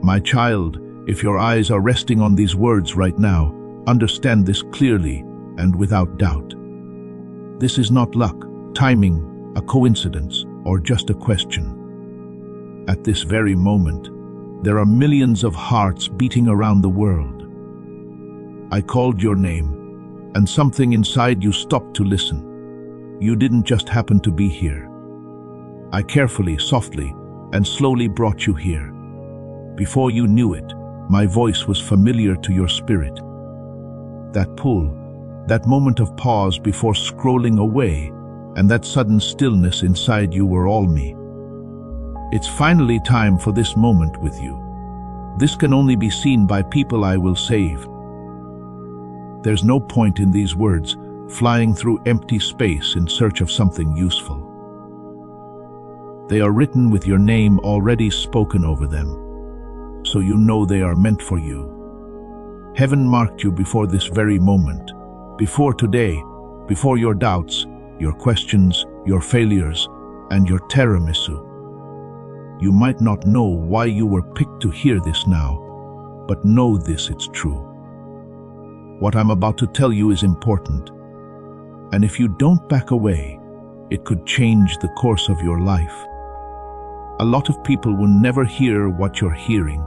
My child, if your eyes are resting on these words right now, understand this clearly and without doubt. This is not luck, timing, a coincidence, or just a question. At this very moment, there are millions of hearts beating around the world. I called your name, and something inside you stopped to listen. You didn't just happen to be here. I carefully, softly, and slowly brought you here. Before you knew it, my voice was familiar to your spirit. That pull, that moment of pause before scrolling away, and that sudden stillness inside you were all me. It's finally time for this moment with you. This can only be seen by people I will save. There's no point in these words flying through empty space in search of something useful. They are written with your name already spoken over them, so you know they are meant for you. Heaven marked you before this very moment, before today, before your doubts, your questions, your failures, and your tiramisu. You might not know why you were picked to hear this now, but know this, it's true. What I'm about to tell you is important, and if you don't back away, it could change the course of your life. A lot of people will never hear what you're hearing.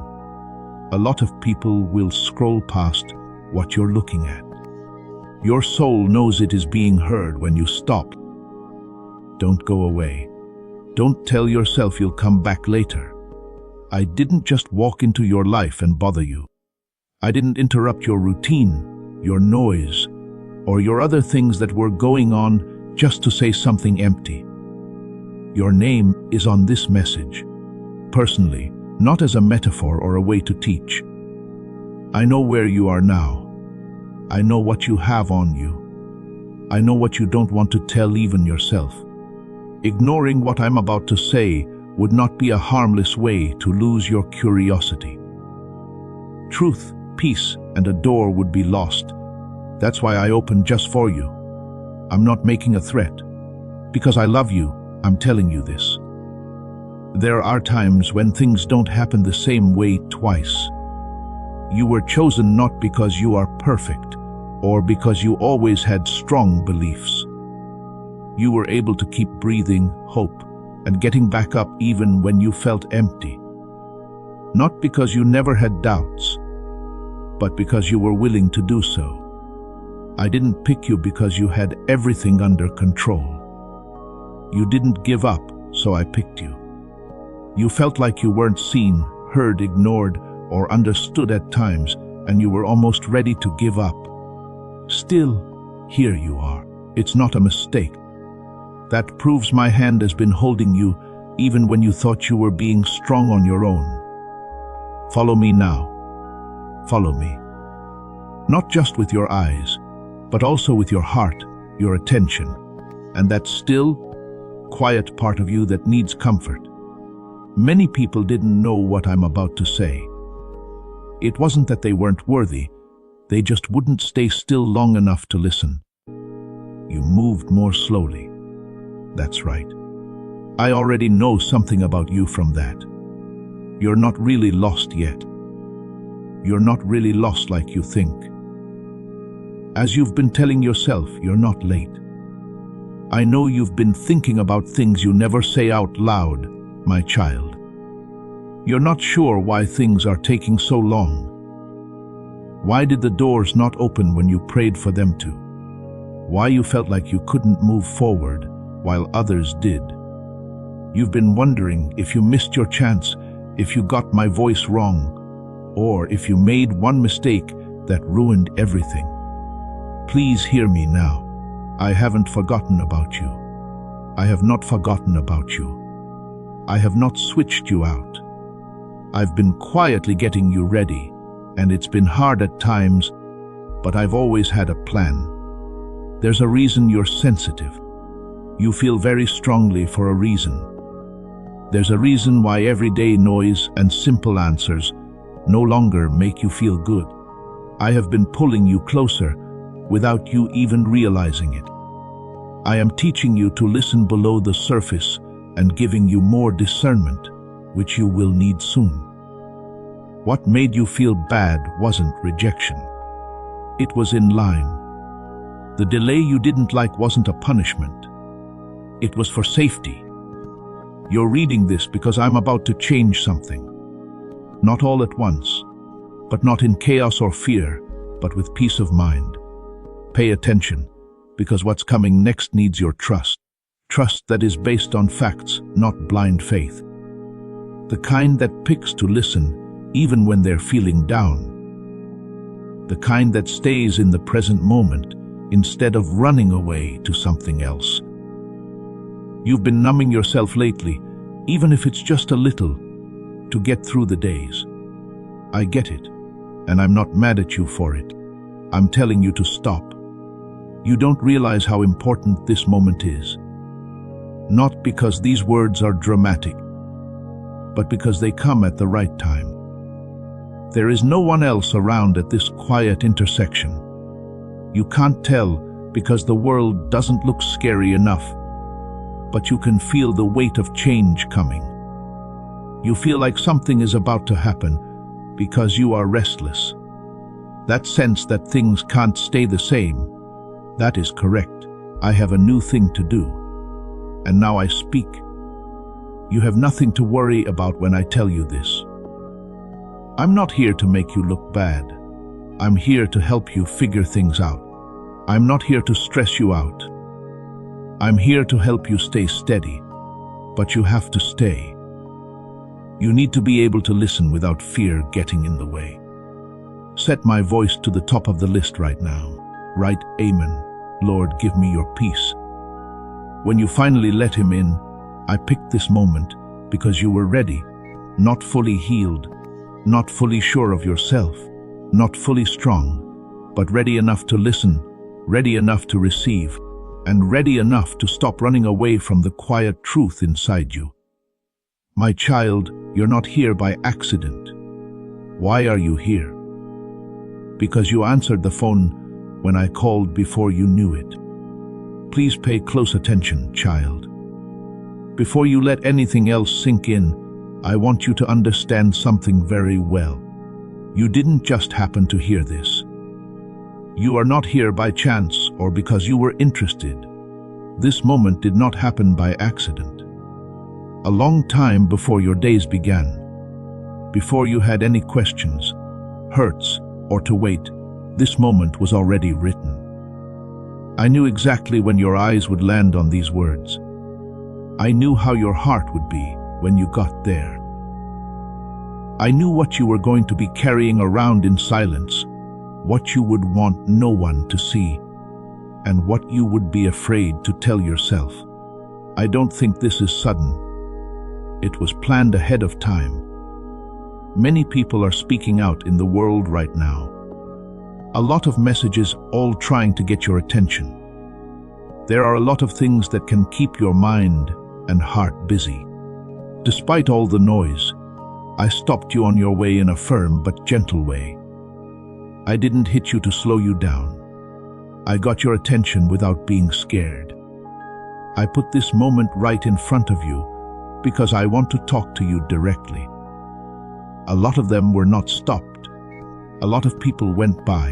A lot of people will scroll past what you're looking at. Your soul knows it is being heard when you stop. Don't go away. Don't tell yourself you'll come back later. I didn't just walk into your life and bother you. I didn't interrupt your routine, your noise, or your other things that were going on just to say something empty. Your name is on this message, personally, not as a metaphor or a way to teach. I know where you are now. I know what you have on you. I know what you don't want to tell even yourself. Ignoring what I'm about to say would not be a harmless way to lose your curiosity. Truth, peace, and a door would be lost. That's why I opened just for you. I'm not making a threat. Because I love you, I'm telling you this. There are times when things don't happen the same way twice. You were chosen not because you are perfect, or because you always had strong beliefs. You were able to keep breathing, hope, and getting back up even when you felt empty. Not because you never had doubts, but because you were willing to do so. I didn't pick you because you had everything under control. You didn't give up, so I picked you. You felt like you weren't seen, heard, ignored, or understood at times, and you were almost ready to give up. Still, here you are. It's not a mistake. That proves my hand has been holding you even when you thought you were being strong on your own. Follow me now. Follow me. Not just with your eyes, but also with your heart, your attention, and that still, quiet part of you that needs comfort. Many people didn't know what I'm about to say. It wasn't that they weren't worthy, they just wouldn't stay still long enough to listen. You moved more slowly. That's right. I already know something about you from that. You're not really lost yet. You're not really lost like you think. As you've been telling yourself, you're not late. I know you've been thinking about things you never say out loud, my child. You're not sure why things are taking so long. Why did the doors not open when you prayed for them to? Why you felt like you couldn't move forward while others did. You've been wondering if you missed your chance, if you got my voice wrong, or if you made one mistake that ruined everything. Please hear me now. I haven't forgotten about you. I have not forgotten about you. I have not switched you out. I've been quietly getting you ready, and it's been hard at times, but I've always had a plan. There's a reason you're sensitive. You feel very strongly for a reason. There's a reason why everyday noise and simple answers no longer make you feel good. I have been pulling you closer without you even realizing it. I am teaching you to listen below the surface and giving you more discernment, which you will need soon. What made you feel bad wasn't rejection. It was in line. The delay you didn't like wasn't a punishment. It was for safety. You're reading this because I'm about to change something. Not all at once, but not in chaos or fear, but with peace of mind. Pay attention, because what's coming next needs your trust. Trust that is based on facts, not blind faith. The kind that picks to listen even when they're feeling down. The kind that stays in the present moment instead of running away to something else. You've been numbing yourself lately, even if it's just a little, to get through the days. I get it, and I'm not mad at you for it. I'm telling you to stop. You don't realize how important this moment is. Not because these words are dramatic, but because they come at the right time. There is no one else around at this quiet intersection. You can't tell because the world doesn't look scary enough, but you can feel the weight of change coming. You feel like something is about to happen because you are restless. That sense that things can't stay the same, that is correct. I have a new thing to do, and now I speak. You have nothing to worry about when I tell you this. I'm not here to make you look bad. I'm here to help you figure things out. I'm not here to stress you out. I'm here to help you stay steady, but you have to stay. You need to be able to listen without fear getting in the way. Set my voice to the top of the list right now. Write, Amen. Lord, give me your peace. When you finally let him in, I picked this moment because you were ready, not fully healed, not fully sure of yourself, not fully strong, but ready enough to listen, ready enough to receive, and ready enough to stop running away from the quiet truth inside you. My child, you're not here by accident. Why are you here? Because you answered the phone when I called before you knew it. Please pay close attention, child. Before you let anything else sink in, I want you to understand something very well. You didn't just happen to hear this. You are not here by chance or because you were interested. This moment did not happen by accident. A long time before your days began, before you had any questions, hurts, or to wait, this moment was already written. I knew exactly when your eyes would land on these words. I knew how your heart would be when you got there. I knew what you were going to be carrying around in silence, what you would want no one to see, and what you would be afraid to tell yourself. I don't think this is sudden. It was planned ahead of time. Many people are speaking out in the world right now. A lot of messages all trying to get your attention. There are a lot of things that can keep your mind and heart busy. Despite all the noise, I stopped you on your way in a firm but gentle way. I didn't hit you to slow you down. I got your attention without being scared. I put this moment right in front of you because I want to talk to you directly. A lot of them were not stopped. A lot of people went by.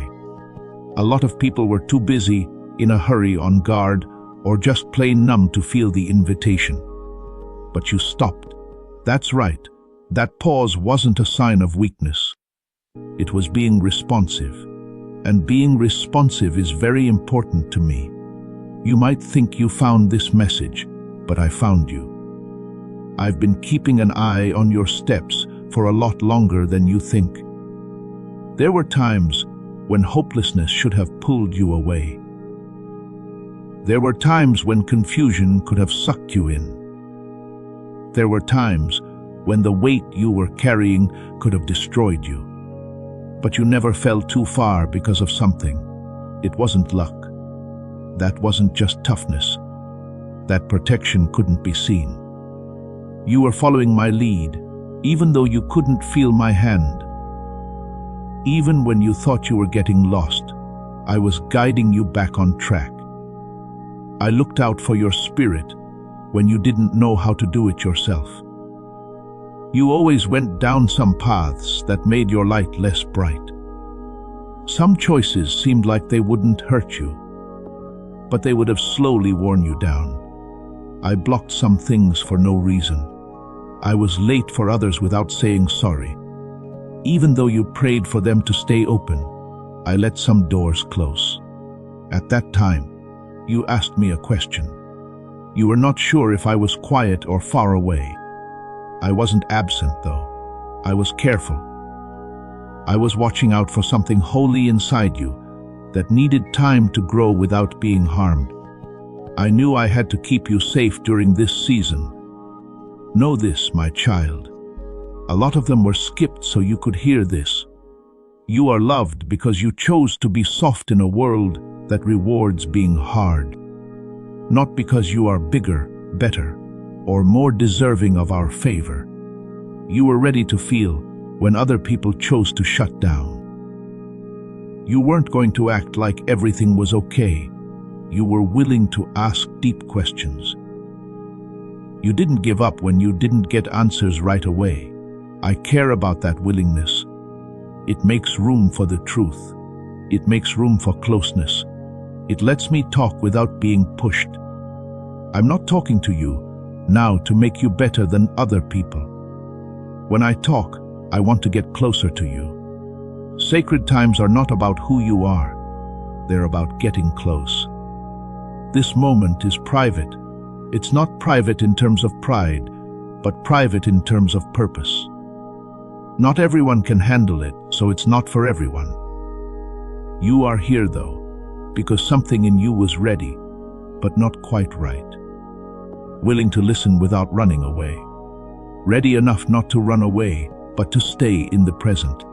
A lot of people were too busy, in a hurry, on guard, or just plain numb to feel the invitation. But you stopped. That's right. That pause wasn't a sign of weakness. It was being responsive. And being responsive is very important to me. You might think you found this message, but I found you. I've been keeping an eye on your steps for a lot longer than you think. There were times when hopelessness should have pulled you away. There were times when confusion could have sucked you in. There were times when the weight you were carrying could have destroyed you. But you never fell too far because of something. It wasn't luck. That wasn't just toughness. That protection couldn't be seen. You were following my lead, even though you couldn't feel my hand. Even when you thought you were getting lost, I was guiding you back on track. I looked out for your spirit when you didn't know how to do it yourself. You always went down some paths that made your light less bright. Some choices seemed like they wouldn't hurt you, but they would have slowly worn you down. I blocked some things for no reason. I was late for others without saying sorry. Even though you prayed for them to stay open, I let some doors close. At that time, you asked me a question. You were not sure if I was quiet or far away. I wasn't absent, though. I was careful. I was watching out for something holy inside you that needed time to grow without being harmed. I knew I had to keep you safe during this season. Know this, my child. A lot of them were skipped so you could hear this. You are loved because you chose to be soft in a world that rewards being hard. Not because you are bigger, better, or more deserving of our favor. You were ready to feel when other people chose to shut down. You weren't going to act like everything was okay. You were willing to ask deep questions. You didn't give up when you didn't get answers right away. I care about that willingness. It makes room for the truth. It makes room for closeness. It lets me talk without being pushed. I'm not talking to you now to make you better than other people. When I talk, I want to get closer to you. Sacred times are not about who you are. They're about getting close. This moment is private. It's not private in terms of pride, but private in terms of purpose. Not everyone can handle it, so it's not for everyone. You are here, though, because something in you was ready, but not quite right. Willing to listen without running away. Ready enough not to run away, but to stay in the present.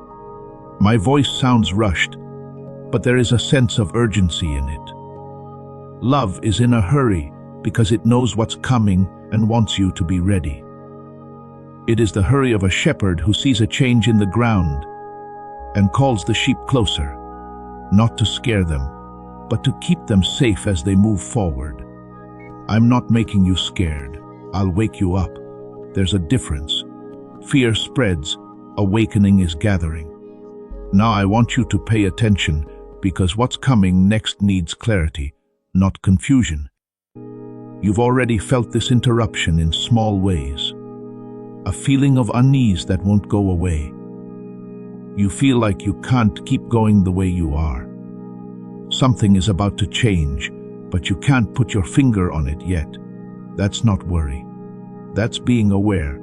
My voice sounds rushed, but there is a sense of urgency in it. Love is in a hurry because it knows what's coming and wants you to be ready. It is the hurry of a shepherd who sees a change in the ground and calls the sheep closer, not to scare them, but to keep them safe as they move forward. I'm not making you scared. I'll wake you up. There's a difference. Fear spreads, awakening is gathering. Now I want you to pay attention because what's coming next needs clarity, not confusion. You've already felt this interruption in small ways. A feeling of unease that won't go away. You feel like you can't keep going the way you are. Something is about to change, but you can't put your finger on it yet. That's not worry. That's being aware.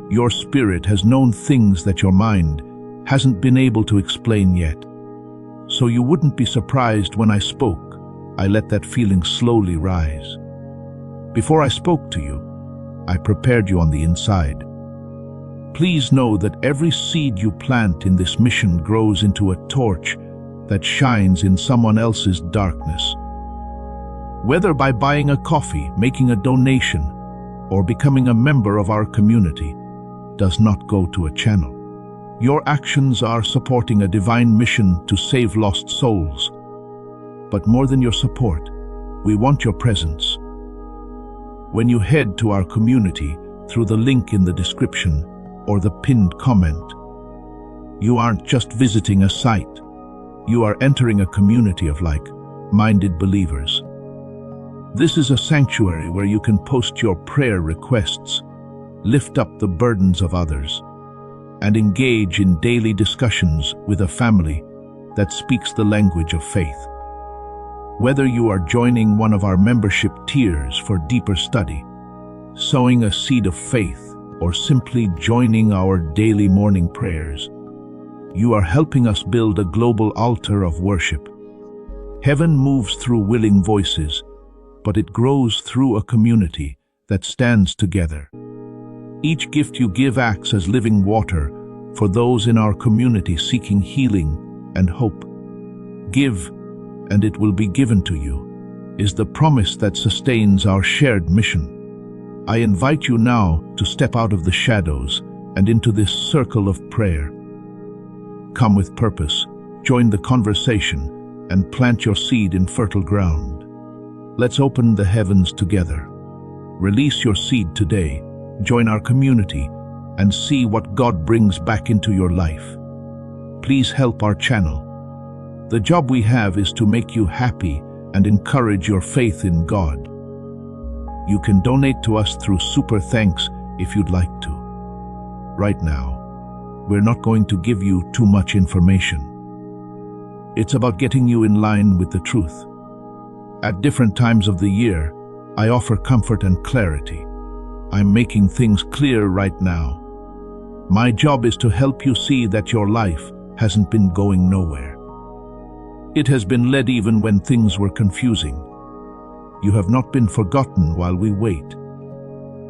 Your spirit has known things that your mind hasn't been able to explain yet. So you wouldn't be surprised when I spoke. I let that feeling slowly rise. Before I spoke to you, I prepared you on the inside. Please know that every seed you plant in this mission grows into a torch that shines in someone else's darkness. Whether by buying a coffee, making a donation, or becoming a member of our community, does not go to a channel. Your actions are supporting a divine mission to save lost souls. But more than your support, we want your presence. When you head to our community through the link in the description or the pinned comment, you aren't just visiting a site. You are entering a community of like-minded believers. This is a sanctuary where you can post your prayer requests, lift up the burdens of others, and engage in daily discussions with a family that speaks the language of faith. Whether you are joining one of our membership tiers for deeper study, sowing a seed of faith, or simply joining our daily morning prayers, you are helping us build a global altar of worship. Heaven moves through willing voices, but it grows through a community that stands together. Each gift you give acts as living water for those in our community seeking healing and hope. Give, and it will be given to you, is the promise that sustains our shared mission. I invite you now to step out of the shadows and into this circle of prayer. Come with purpose, join the conversation, and plant your seed in fertile ground. Let's open the heavens together. Release your seed today, join our community, and see what God brings back into your life. Please help our channel. The job we have is to make you happy and encourage your faith in God. You can donate to us through Super Thanks if you'd like to. Right now, we're not going to give you too much information. It's about getting you in line with the truth. At different times of the year, I offer comfort and clarity. I'm making things clear right now. My job is to help you see that your life hasn't been going nowhere. It has been led even when things were confusing. You have not been forgotten while we wait.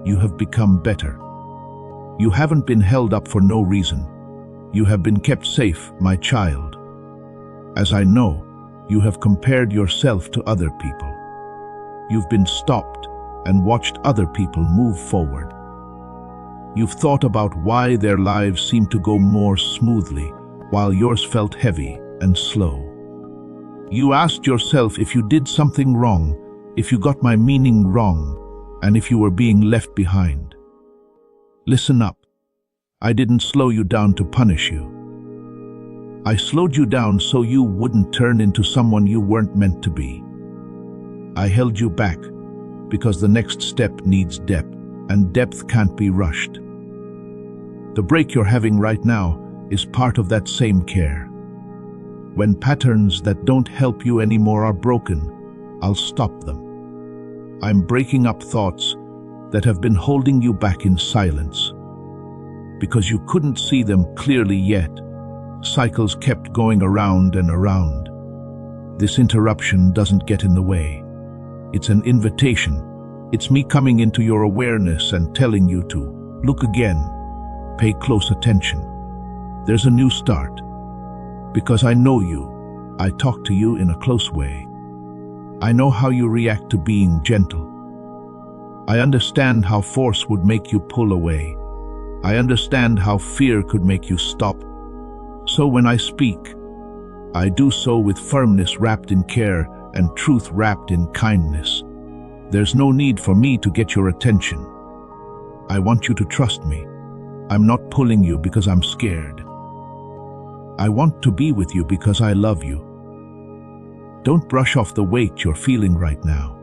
You have become better. You haven't been held up for no reason. You have been kept safe, my child. As I know, you have compared yourself to other people. You've been stopped and watched other people move forward. You've thought about why their lives seem to go more smoothly, while yours felt heavy and slow. You asked yourself if you did something wrong, if you got my meaning wrong, and if you were being left behind. Listen up. I didn't slow you down to punish you. I slowed you down so you wouldn't turn into someone you weren't meant to be. I held you back because the next step needs depth, and depth can't be rushed. The break you're having right now is part of that same care. When patterns that don't help you anymore are broken, I'll stop them. I'm breaking up thoughts that have been holding you back in silence. Because you couldn't see them clearly yet, cycles kept going around and around. This interruption doesn't get in the way. It's an invitation. It's me coming into your awareness and telling you to look again, pay close attention. There's a new start. Because I know you, I talk to you in a close way. I know how you react to being gentle. I understand how force would make you pull away. I understand how fear could make you stop. So when I speak, I do so with firmness wrapped in care and truth wrapped in kindness. There's no need for me to get your attention. I want you to trust me. I'm not pulling you because I'm scared. I want to be with you because I love you. Don't brush off the weight you're feeling right now.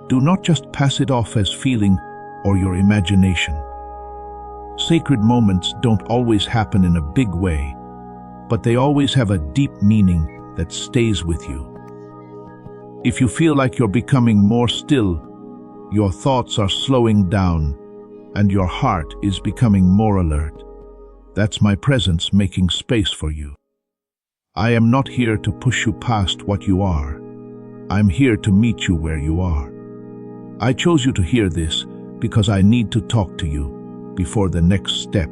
Do not just pass it off as feeling or your imagination. Sacred moments don't always happen in a big way, but they always have a deep meaning that stays with you. If you feel like you're becoming more still, your thoughts are slowing down, and your heart is becoming more alert, that's my presence making space for you. I am not here to push you past what you are. I'm here to meet you where you are. I chose you to hear this because I need to talk to you before the next step.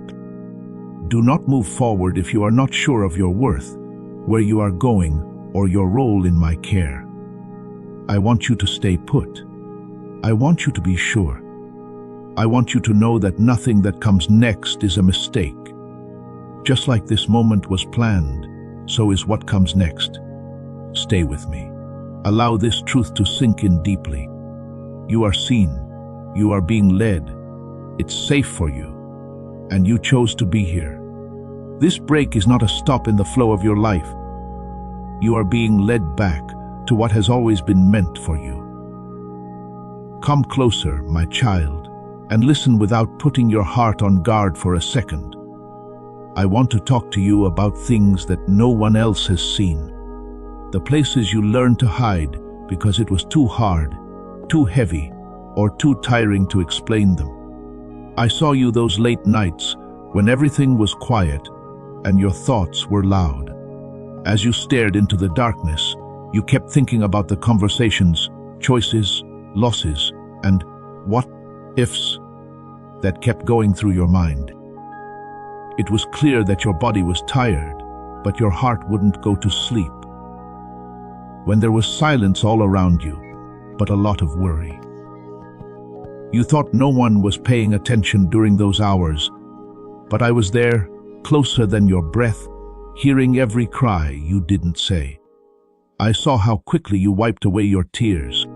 Do not move forward if you are not sure of your worth, where you are going, or your role in my care. I want you to stay put. I want you to be sure. I want you to know that nothing that comes next is a mistake. Just like this moment was planned, so is what comes next. Stay with me. Allow this truth to sink in deeply. You are seen. You are being led. It's safe for you. And you chose to be here. This break is not a stop in the flow of your life. You are being led back to what has always been meant for you. Come closer, my child, and listen without putting your heart on guard for a second. I want to talk to you about things that no one else has seen. The places you learned to hide because it was too hard, too heavy, or too tiring to explain them. I saw you those late nights when everything was quiet and your thoughts were loud. As you stared into the darkness, you kept thinking about the conversations, choices, losses, and what-ifs that kept going through your mind. It was clear that your body was tired, but your heart wouldn't go to sleep. When there was silence all around you, but a lot of worry. You thought no one was paying attention during those hours, but I was there, closer than your breath, hearing every cry you didn't say. I saw how quickly you wiped away your tears.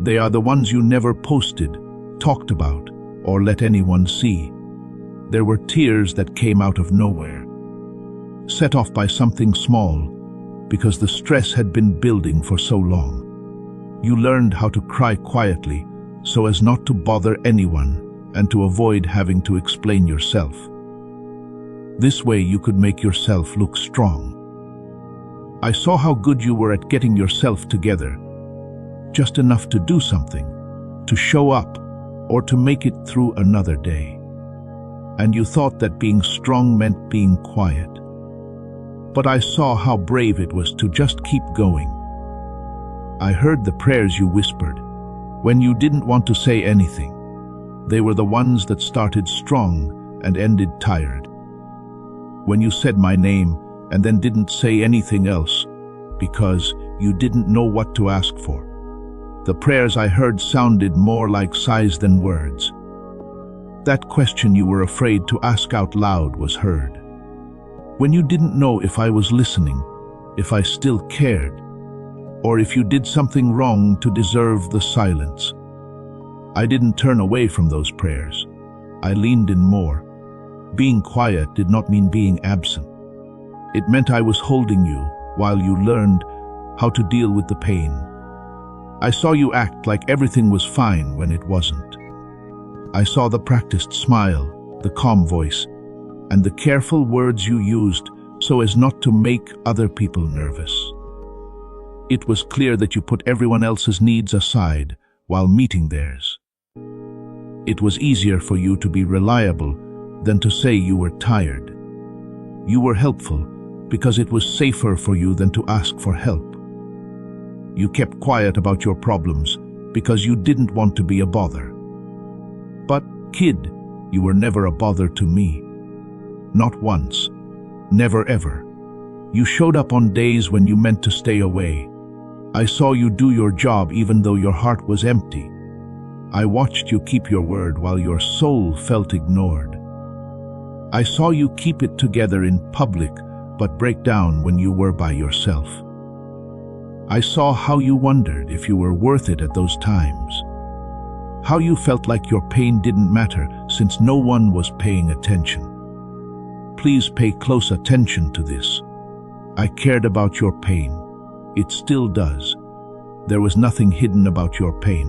They are the ones you never posted, talked about, or let anyone see. There were tears that came out of nowhere, set off by something small, because the stress had been building for so long. You learned how to cry quietly so as not to bother anyone and to avoid having to explain yourself. This way you could make yourself look strong. I saw how good you were at getting yourself together, just enough to do something, to show up, or to make it through another day. And you thought that being strong meant being quiet. But I saw how brave it was to just keep going. I heard the prayers you whispered when you didn't want to say anything. They were the ones that started strong and ended tired. When you said my name and then didn't say anything else because you didn't know what to ask for. The prayers I heard sounded more like sighs than words. That question you were afraid to ask out loud was heard. When you didn't know if I was listening, if I still cared, or if you did something wrong to deserve the silence. I didn't turn away from those prayers. I leaned in more. Being quiet did not mean being absent. It meant I was holding you while you learned how to deal with the pain. I saw you act like everything was fine when it wasn't. I saw the practiced smile, the calm voice, and the careful words you used so as not to make other people nervous. It was clear that you put everyone else's needs aside while meeting theirs. It was easier for you to be reliable than to say you were tired. You were helpful because it was safer for you than to ask for help. You kept quiet about your problems because you didn't want to be a bother. But, kid, you were never a bother to me. Not once. Never ever. You showed up on days when you meant to stay away. I saw you do your job even though your heart was empty. I watched you keep your word while your soul felt ignored. I saw you keep it together in public but break down when you were by yourself. I saw how you wondered if you were worth it at those times. How you felt like your pain didn't matter since no one was paying attention. Please pay close attention to this. I cared about your pain. It still does. There was nothing hidden about your pain.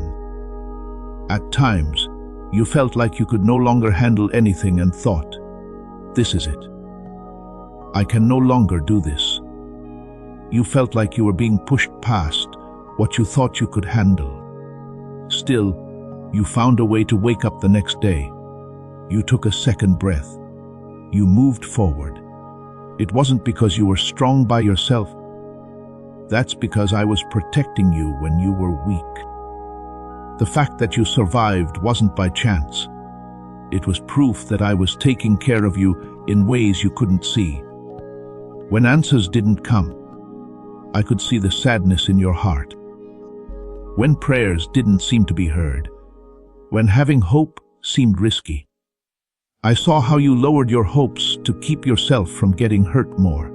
At times, you felt like you could no longer handle anything and thought, this is it. I can no longer do this. You felt like you were being pushed past what you thought you could handle. Still, you found a way to wake up the next day. You took a second breath. You moved forward. It wasn't because you were strong by yourself. That's because I was protecting you when you were weak. The fact that you survived wasn't by chance. It was proof that I was taking care of you in ways you couldn't see. When answers didn't come, I could see the sadness in your heart. When prayers didn't seem to be heard, when having hope seemed risky, I saw how you lowered your hopes to keep yourself from getting hurt more.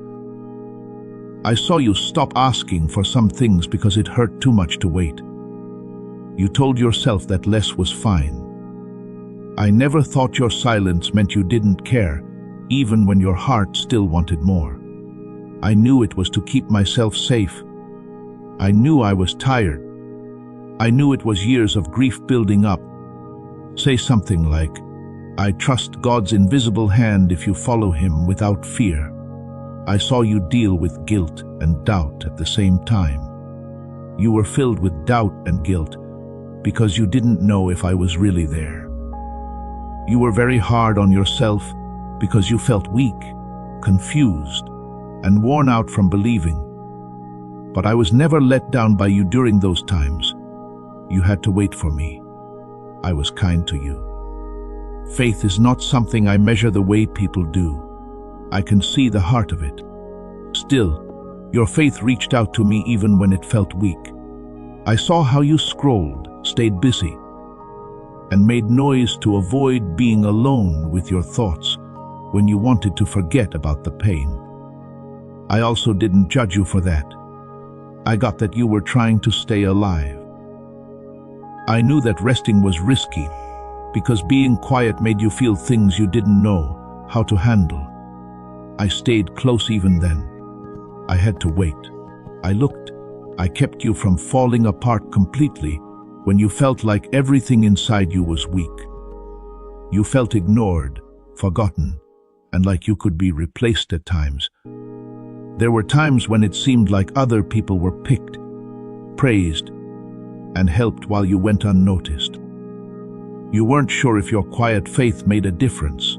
I saw you stop asking for some things because it hurt too much to wait. You told yourself that less was fine. I never thought your silence meant you didn't care, even when your heart still wanted more. I knew it was to keep myself safe. I knew I was tired. I knew it was years of grief building up. Say something like, I trust God's invisible hand if you follow him without fear. I saw you deal with guilt and doubt at the same time. You were filled with doubt and guilt because you didn't know if I was really there. You were very hard on yourself because you felt weak, confused, and worn out from believing. But I was never let down by you during those times. You had to wait for me. I was kind to you. Faith is not something I measure the way people do. I can see the heart of it. Still, your faith reached out to me even when it felt weak. I saw how you scrolled, stayed busy, and made noise to avoid being alone with your thoughts when you wanted to forget about the pain. I also didn't judge you for that. I got that you were trying to stay alive. I knew that resting was risky, because being quiet made you feel things you didn't know how to handle. I stayed close even then. I had to wait. I looked. I kept you from falling apart completely when you felt like everything inside you was weak. You felt ignored, forgotten, and like you could be replaced at times. There were times when it seemed like other people were picked, praised, and helped while you went unnoticed. You weren't sure if your quiet faith made a difference,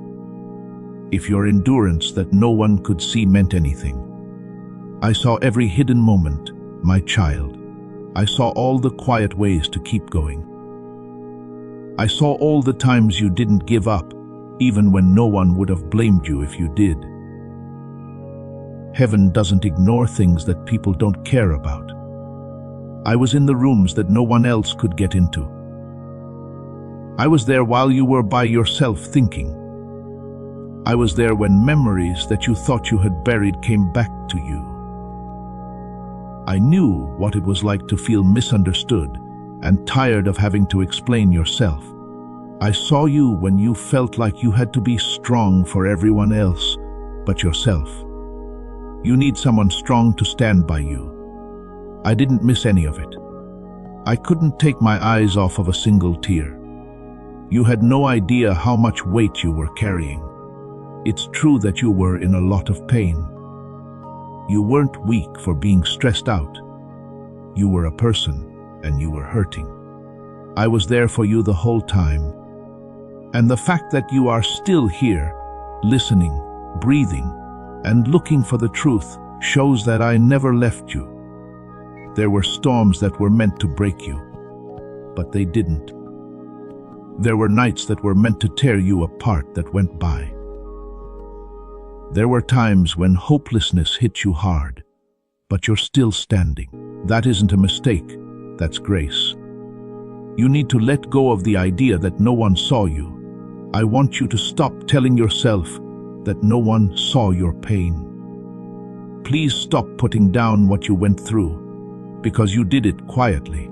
if your endurance that no one could see meant anything. I saw every hidden moment, my child. I saw all the quiet ways to keep going. I saw all the times you didn't give up, even when no one would have blamed you if you did. Heaven doesn't ignore things that people don't care about. I was in the rooms that no one else could get into. I was there while you were by yourself thinking. I was there when memories that you thought you had buried came back to you. I knew what it was like to feel misunderstood and tired of having to explain yourself. I saw you when you felt like you had to be strong for everyone else but yourself. You need someone strong to stand by you. I didn't miss any of it. I couldn't take my eyes off of a single tear. You had no idea how much weight you were carrying. It's true that you were in a lot of pain. You weren't weak for being stressed out. You were a person, and you were hurting. I was there for you the whole time. And the fact that you are still here, listening, breathing, and looking for the truth shows that I never left you. There were storms that were meant to break you, but they didn't. There were nights that were meant to tear you apart that went by. There were times when hopelessness hit you hard, but you're still standing. That isn't a mistake, that's grace. You need to let go of the idea that no one saw you. I want you to stop telling yourself that no one saw your pain. Please stop putting down what you went through, because you did it quietly.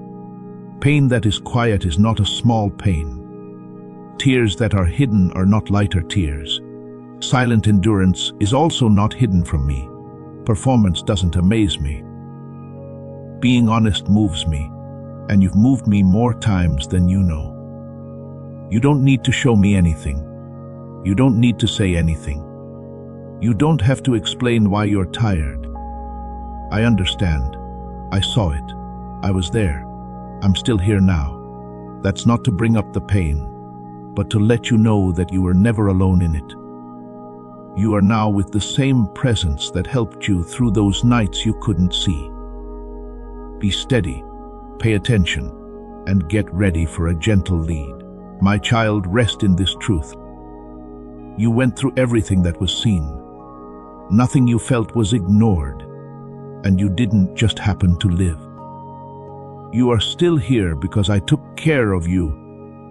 Pain that is quiet is not a small pain. Tears that are hidden are not lighter tears. Silent endurance is also not hidden from me. Performance doesn't amaze me. Being honest moves me, and you've moved me more times than you know. You don't need to show me anything. You don't need to say anything. You don't have to explain why you're tired. I understand. I saw it. I was there. I'm still here now. That's not to bring up the pain, but to let you know that you were never alone in it. You are now with the same presence that helped you through those nights you couldn't see. Be steady, pay attention, and get ready for a gentle lead. My child, rest in this truth. You went through everything that was seen. Nothing you felt was ignored, and you didn't just happen to live. You are still here because I took care of you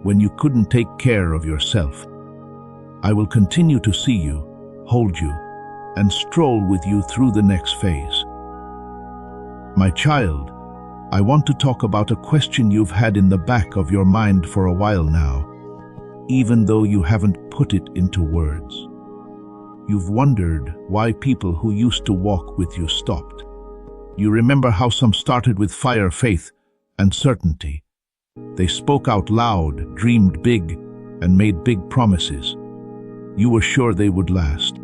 when you couldn't take care of yourself. I will continue to see you, hold you, and stroll with you through the next phase. My child, I want to talk about a question you've had in the back of your mind for a while now, even though you haven't put it into words. You've wondered why people who used to walk with you stopped. You remember how some started with fire, faith, and certainty. They spoke out loud, dreamed big, and made big promises. You were sure they would last.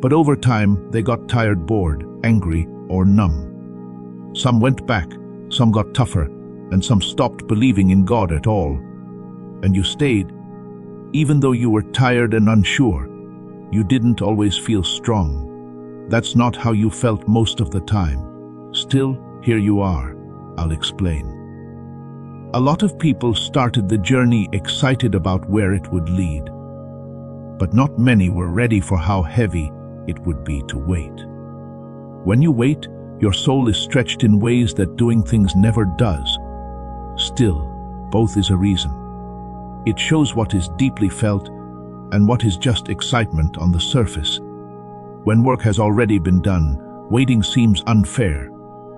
But over time, they got tired, bored, angry, or numb. Some went back, some got tougher, and some stopped believing in God at all. And you stayed. Even though you were tired and unsure, you didn't always feel strong. That's not how you felt most of the time. Still, here you are. I'll explain. A lot of people started the journey excited about where it would lead, but not many were ready for how heavy it would be to wait. When you wait, your soul is stretched in ways that doing things never does. Still, both is a reason. It shows what is deeply felt and what is just excitement on the surface. When work has already been done, waiting seems unfair.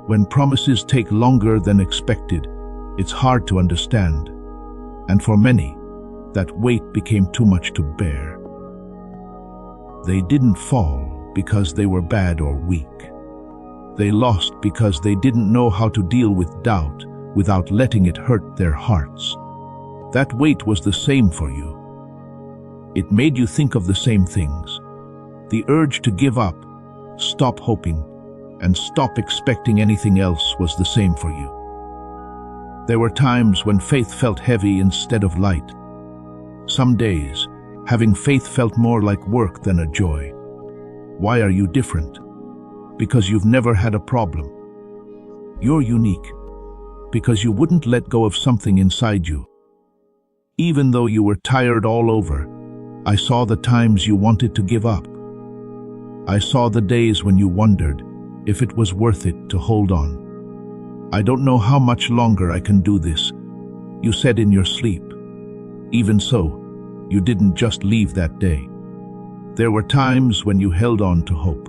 When promises take longer than expected, it's hard to understand. And for many, that weight became too much to bear. They didn't fall because they were bad or weak. They lost because they didn't know how to deal with doubt without letting it hurt their hearts. That weight was the same for you. It made you think of the same things. The urge to give up, stop hoping, and stop expecting anything else was the same for you. There were times when faith felt heavy instead of light. Some days, having faith felt more like work than a joy. Why are you different? Because you've never had a problem. You're unique because you wouldn't let go of something inside you. Even though you were tired all over, I saw the times you wanted to give up. I saw the days when you wondered if it was worth it to hold on. I don't know how much longer I can do this, you said in your sleep. Even so, you didn't just leave that day. There were times when you held on to hope.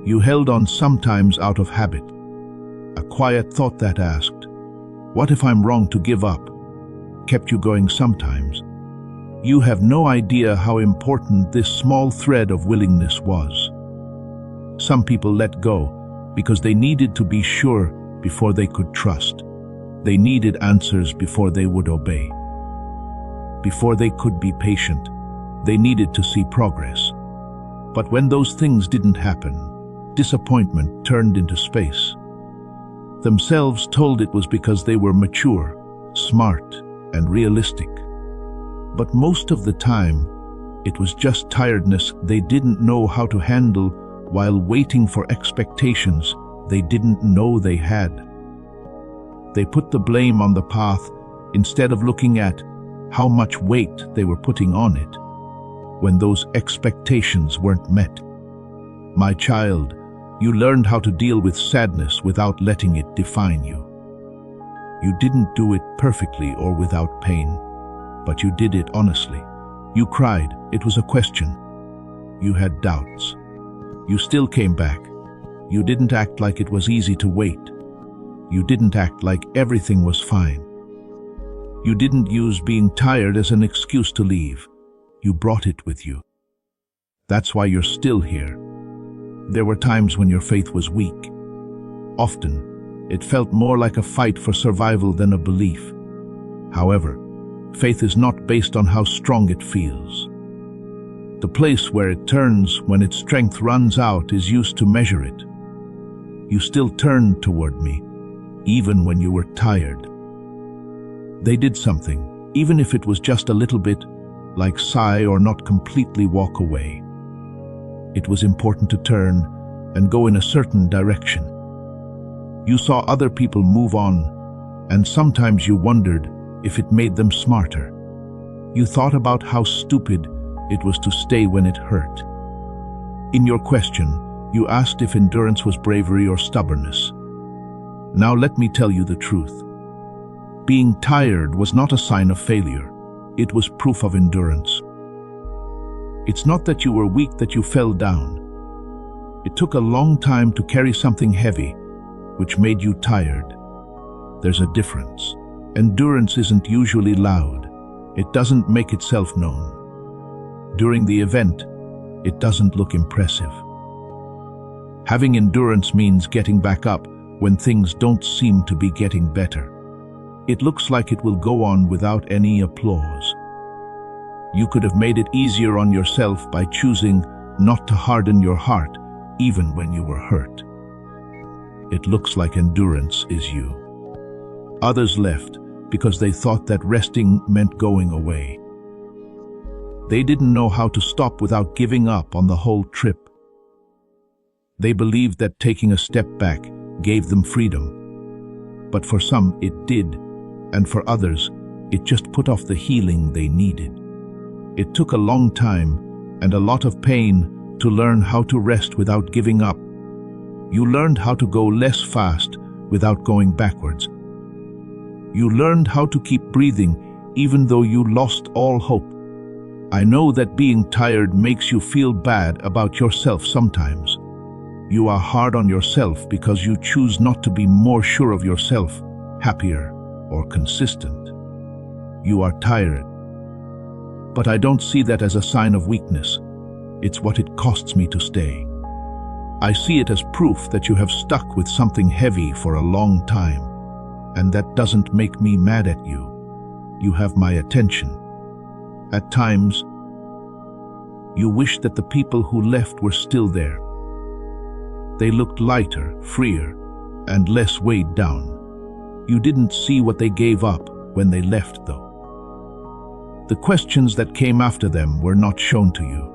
You held on sometimes out of habit. A quiet thought that asked, "What if I'm wrong to give up?" kept you going sometimes. You have no idea how important this small thread of willingness was. Some people let go because they needed to be sure before they could trust. They needed answers before they would obey. Before they could be patient, they needed to see progress. But when those things didn't happen, disappointment turned into space. Themselves told it was because they were mature, smart, and realistic. But most of the time, it was just tiredness they didn't know how to handle while waiting for expectations they didn't know they had. They put the blame on the path instead of looking at how much weight they were putting on it when those expectations weren't met. My child, you learned how to deal with sadness without letting it define you. You didn't do it perfectly or without pain, but you did it honestly. You cried, it was a question. You had doubts. You still came back. You didn't act like it was easy to wait. You didn't act like everything was fine. You didn't use being tired as an excuse to leave. You brought it with you. That's why you're still here. There were times when your faith was weak. Often, it felt more like a fight for survival than a belief. However, faith is not based on how strong it feels. The place where it turns when its strength runs out is used to measure it. You still turned toward me, even when you were tired. They did something, even if it was just a little bit, like sigh or not completely walk away. It was important to turn and go in a certain direction. You saw other people move on, and sometimes you wondered if it made them smarter. You thought about how stupid it was to stay when it hurt. In your question, you asked if endurance was bravery or stubbornness. Now let me tell you the truth. Being tired was not a sign of failure. It was proof of endurance. It's not that you were weak that you fell down. It took a long time to carry something heavy, which made you tired. There's a difference. Endurance isn't usually loud. It doesn't make itself known. During the event, it doesn't look impressive. Having endurance means getting back up when things don't seem to be getting better. It looks like it will go on without any applause. You could have made it easier on yourself by choosing not to harden your heart even when you were hurt. It looks like endurance is you. Others left because they thought that resting meant going away. They didn't know how to stop without giving up on the whole trip. They believed that taking a step back gave them freedom. But for some it did, and for others it just put off the healing they needed. It took a long time and a lot of pain to learn how to rest without giving up. You learned how to go less fast without going backwards. You learned how to keep breathing even though you lost all hope. I know that being tired makes you feel bad about yourself sometimes. You are hard on yourself because you choose not to be more sure of yourself, happier, or consistent. You are tired But I don't see that as a sign of weakness. It's what it costs me to stay. I see it as proof that you have stuck with something heavy for a long time, and that doesn't make me mad at you. You have my attention. At times, you wish that the people who left were still there. They looked lighter, freer, and less weighed down. You didn't see what they gave up when they left, though. The questions that came after them were not shown to you.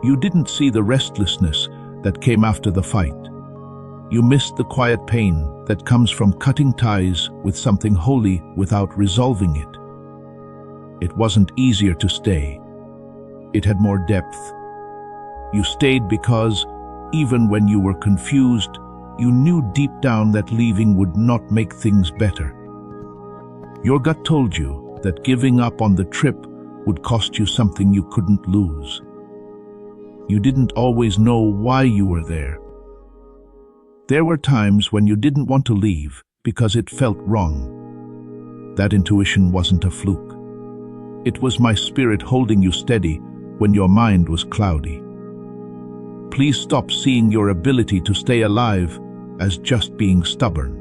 You didn't see the restlessness that came after the fight. You missed the quiet pain that comes from cutting ties with something holy without resolving it. It wasn't easier to stay. It had more depth. You stayed because, even when you were confused, you knew deep down that leaving would not make things better. Your gut told you that giving up on the trip would cost you something you couldn't lose. You didn't always know why you were there. There were times when you didn't want to leave because it felt wrong. That intuition wasn't a fluke. It was my spirit holding you steady when your mind was cloudy. Please stop seeing your ability to stay alive as just being stubborn.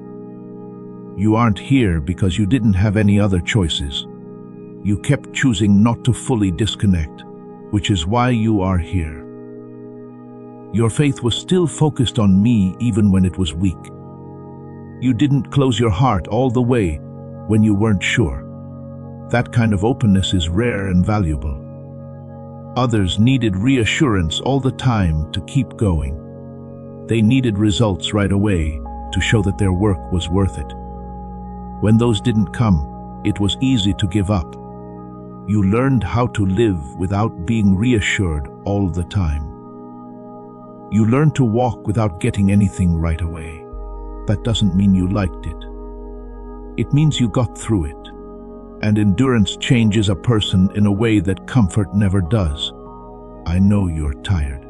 You aren't here because you didn't have any other choices. You kept choosing not to fully disconnect, which is why you are here. Your faith was still focused on me even when it was weak. You didn't close your heart all the way when you weren't sure. That kind of openness is rare and valuable. Others needed reassurance all the time to keep going. They needed results right away to show that their work was worth it. When those didn't come, it was easy to give up. You learned how to live without being reassured all the time. You learned to walk without getting anything right away. That doesn't mean you liked it. It means you got through it. And endurance changes a person in a way that comfort never does. I know you're tired.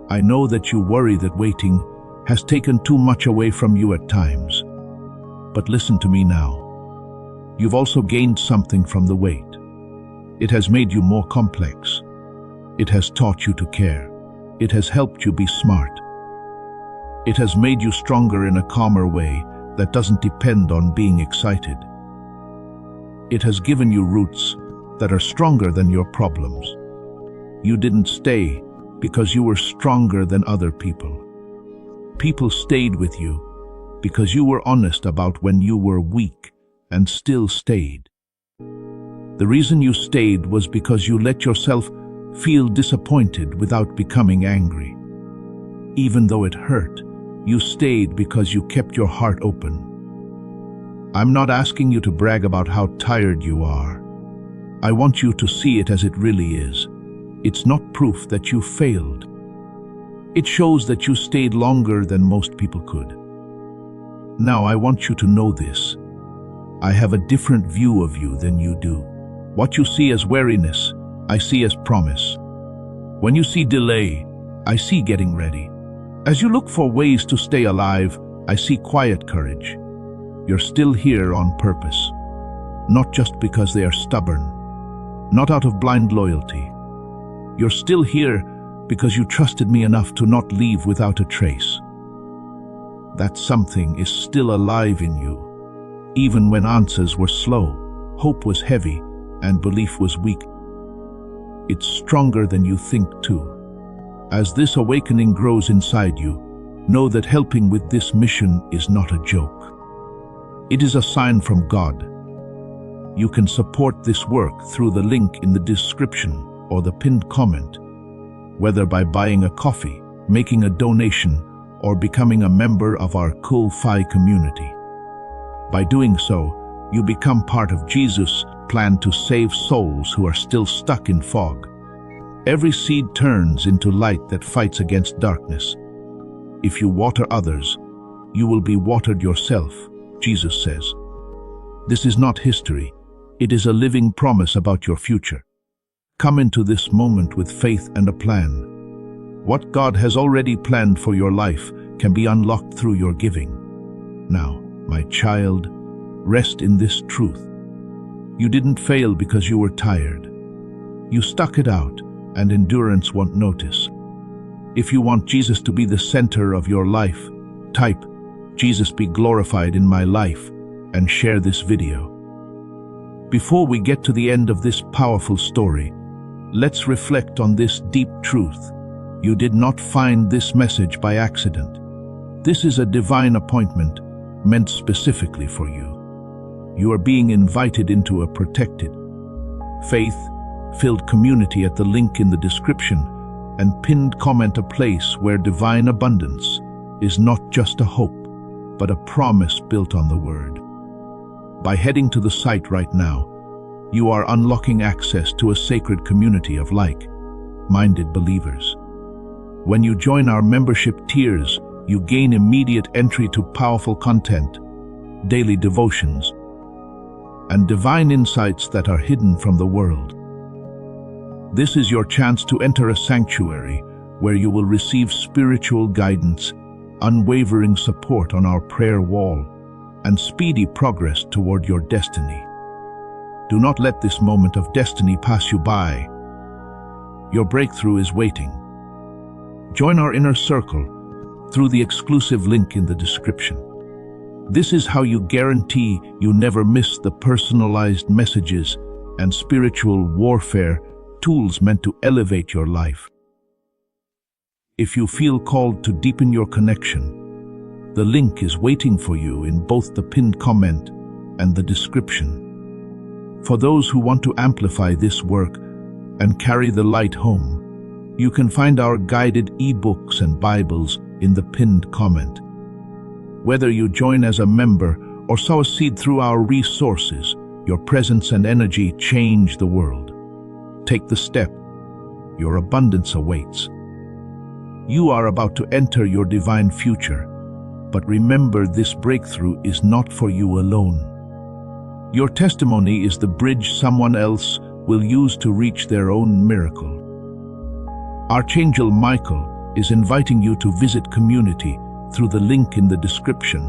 I know that you worry that waiting has taken too much away from you at times. But listen to me now. You've also gained something from the wait. It has made you more complex. It has taught you to care. It has helped you be smart. It has made you stronger in a calmer way that doesn't depend on being excited. It has given you roots that are stronger than your problems. You didn't stay because you were stronger than other people. People stayed with you because you were honest about when you were weak and still stayed. The reason you stayed was because you let yourself feel disappointed without becoming angry. Even though it hurt, you stayed because you kept your heart open. I'm not asking you to brag about how tired you are. I want you to see it as it really is. It's not proof that you failed. It shows that you stayed longer than most people could. Now I want you to know this. I have a different view of you than you do. What you see as weariness, I see as promise. When you see delay, I see getting ready. As you look for ways to stay alive, I see quiet courage. You're still here on purpose, not just because they are stubborn, not out of blind loyalty. You're still here because you trusted me enough to not leave without a trace. That something is still alive in you, even when answers were slow, hope was heavy, and belief was weak. It's stronger than you think too. As this awakening grows inside you, know that helping with this mission is not a joke. It is a sign from God. You can support this work through the link in the description or the pinned comment, whether by buying a coffee, making a donation, or becoming a member of our Ko-Fi community. By doing so, you become part of Jesus' plan to save souls who are still stuck in fog. Every seed turns into light that fights against darkness. If you water others, you will be watered yourself, Jesus says. This is not history. It is a living promise about your future. Come into this moment with faith and a plan. What God has already planned for your life can be unlocked through your giving. Now, my child, rest in this truth. You didn't fail because you were tired. You stuck it out, and endurance won't notice. If you want Jesus to be the center of your life, type, "Jesus be glorified in my life," and share this video. Before we get to the end of this powerful story, let's reflect on this deep truth. You did not find this message by accident. This is a divine appointment meant specifically for you. You are being invited into a protected, faith-filled community at the link in the description and pinned comment, a place where divine abundance is not just a hope, but a promise built on the Word. By heading to the site right now, you are unlocking access to a sacred community of like-minded believers. When you join our membership tiers, you gain immediate entry to powerful content, daily devotions, and divine insights that are hidden from the world. This is your chance to enter a sanctuary where you will receive spiritual guidance, unwavering support on our prayer wall, and speedy progress toward your destiny. Do not let this moment of destiny pass you by. Your breakthrough is waiting. Join our inner circle through the exclusive link in the description. This is how you guarantee you never miss the personalized messages and spiritual warfare tools meant to elevate your life. If you feel called to deepen your connection, the link is waiting for you in both the pinned comment and the description. For those who want to amplify this work and carry the light home, you can find our guided ebooks and Bibles in the pinned comment. Whether you join as a member or sow a seed through our resources, your presence and energy change the world. Take the step. Your abundance awaits. You are about to enter your divine future, but remember, this breakthrough is not for you alone. Your testimony is the bridge someone else will use to reach their own miracle. Archangel Michael is inviting you to visit community through the link in the description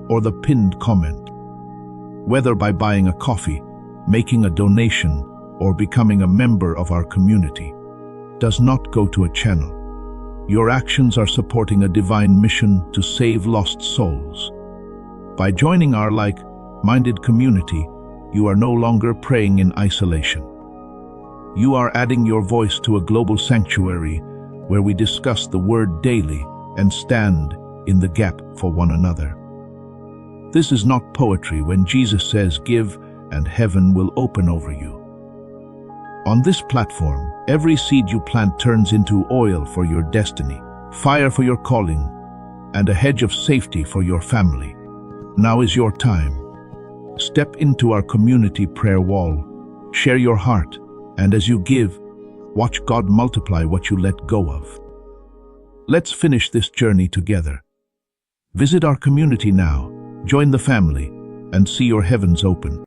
or the pinned comment. Whether by buying a coffee, making a donation, or becoming a member of our community, does not go to a channel. Your actions are supporting a divine mission to save lost souls. By joining our like-minded community, you are no longer praying in isolation. You are adding your voice to a global sanctuary where we discuss the Word daily and stand in the gap for one another. This is not poetry when Jesus says, "Give, and heaven will open over you." On this platform, every seed you plant turns into oil for your destiny, fire for your calling, and a hedge of safety for your family. Now is your time. Step into our community prayer wall, share your heart, and as you give, watch God multiply what you let go of. Let's finish this journey together. Visit our community now, join the family, and see your heavens open.